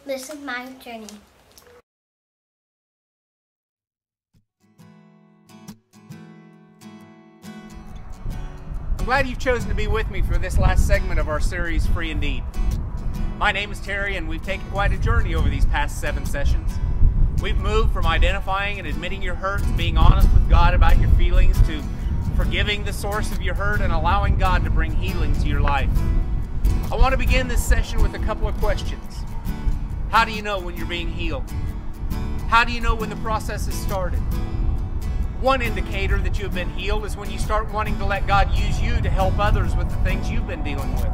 This is my journey. I'm glad you've chosen to be with me for this last segment of our series, Free Indeed. My name is Terry, and we've taken quite a journey over these past 7 sessions. We've moved from identifying and admitting your hurt to being honest with God about your feelings to forgiving the source of your hurt and allowing God to bring healing to your life. I want to begin this session with a couple of questions. How do you know when you're being healed? How do you know when the process has started? One indicator that you have been healed is when you start wanting to let God use you to help others with the things you've been dealing with.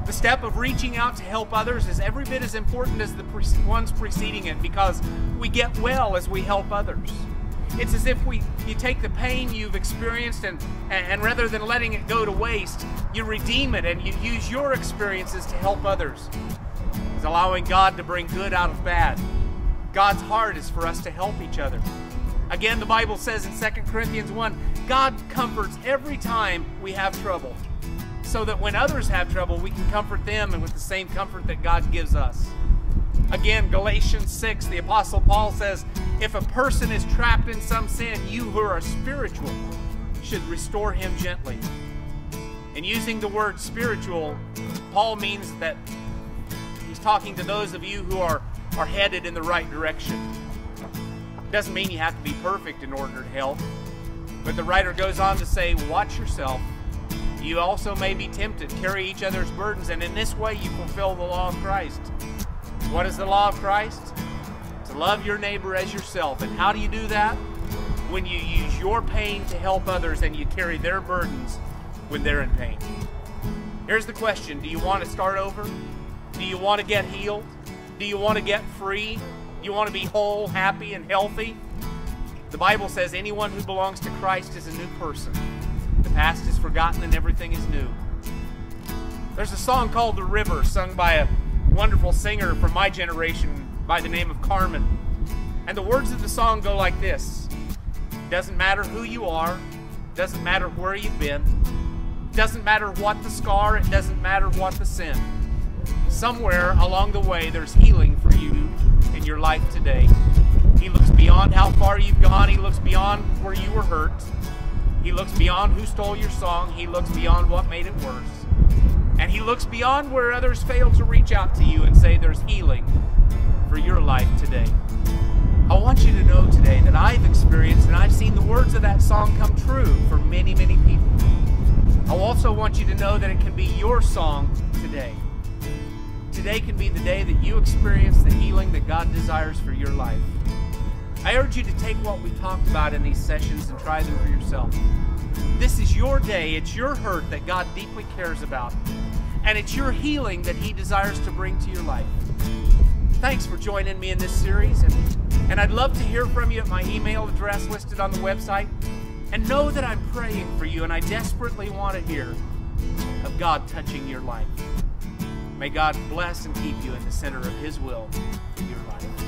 The step of reaching out to help others is every bit as important as the ones preceding it, because we get well as we help others. It's as if you take the pain you've experienced and rather than letting it go to waste, you redeem it and you use your experiences to help others. It's allowing God to bring good out of bad. God's heart is for us to help each other. Again, the Bible says in 2 Corinthians 1, God comforts every time we have trouble, so that when others have trouble, we can comfort them and with the same comfort that God gives us. Again, Galatians 6, the Apostle Paul says, if a person is trapped in some sin, you who are spiritual should restore him gently. And using the word spiritual, Paul means that he's talking to those of you who are headed in the right direction. Doesn't mean you have to be perfect in order to help, but the writer goes on to say, watch yourself. You also may be tempted, carry each other's burdens, and in this way you fulfill the law of Christ. What is the law of Christ? To love your neighbor as yourself. And how do you do that? When you use your pain to help others and you carry their burdens when they're in pain. Here's the question. Do you want to start over? Do you want to get healed? Do you want to get free? Do you want to be whole, happy, and healthy? The Bible says anyone who belongs to Christ is a new person. The past is forgotten and everything is new. There's a song called The River, sung by a wonderful singer from my generation by the name of Carmen. And the words of the song go like this. Doesn't matter who you are, doesn't matter where you've been, doesn't matter what the scar, it doesn't matter what the sin. Somewhere along the way there's healing for you in your life today. He looks beyond how far you've gone. He looks beyond where you were hurt. He looks beyond who stole your song. He looks beyond what made it worse. And he looks beyond where others failed to reach out to you and say there's healing for your life today. I want you to know today that I've experienced and I've seen the words of that song come true for many, many people. I also want you to know that it can be your song today. Today can be the day that you experience the healing that God desires for your life. I urge you to take what we talked about in these sessions and try them for yourself. This is your day. It's your hurt that God deeply cares about. And it's your healing that He desires to bring to your life. Thanks for joining me in this series. And I'd love to hear from you at my email address listed on the website. And know that I'm praying for you, and I desperately want to hear of God touching your life. May God bless and keep you in the center of His will for your life.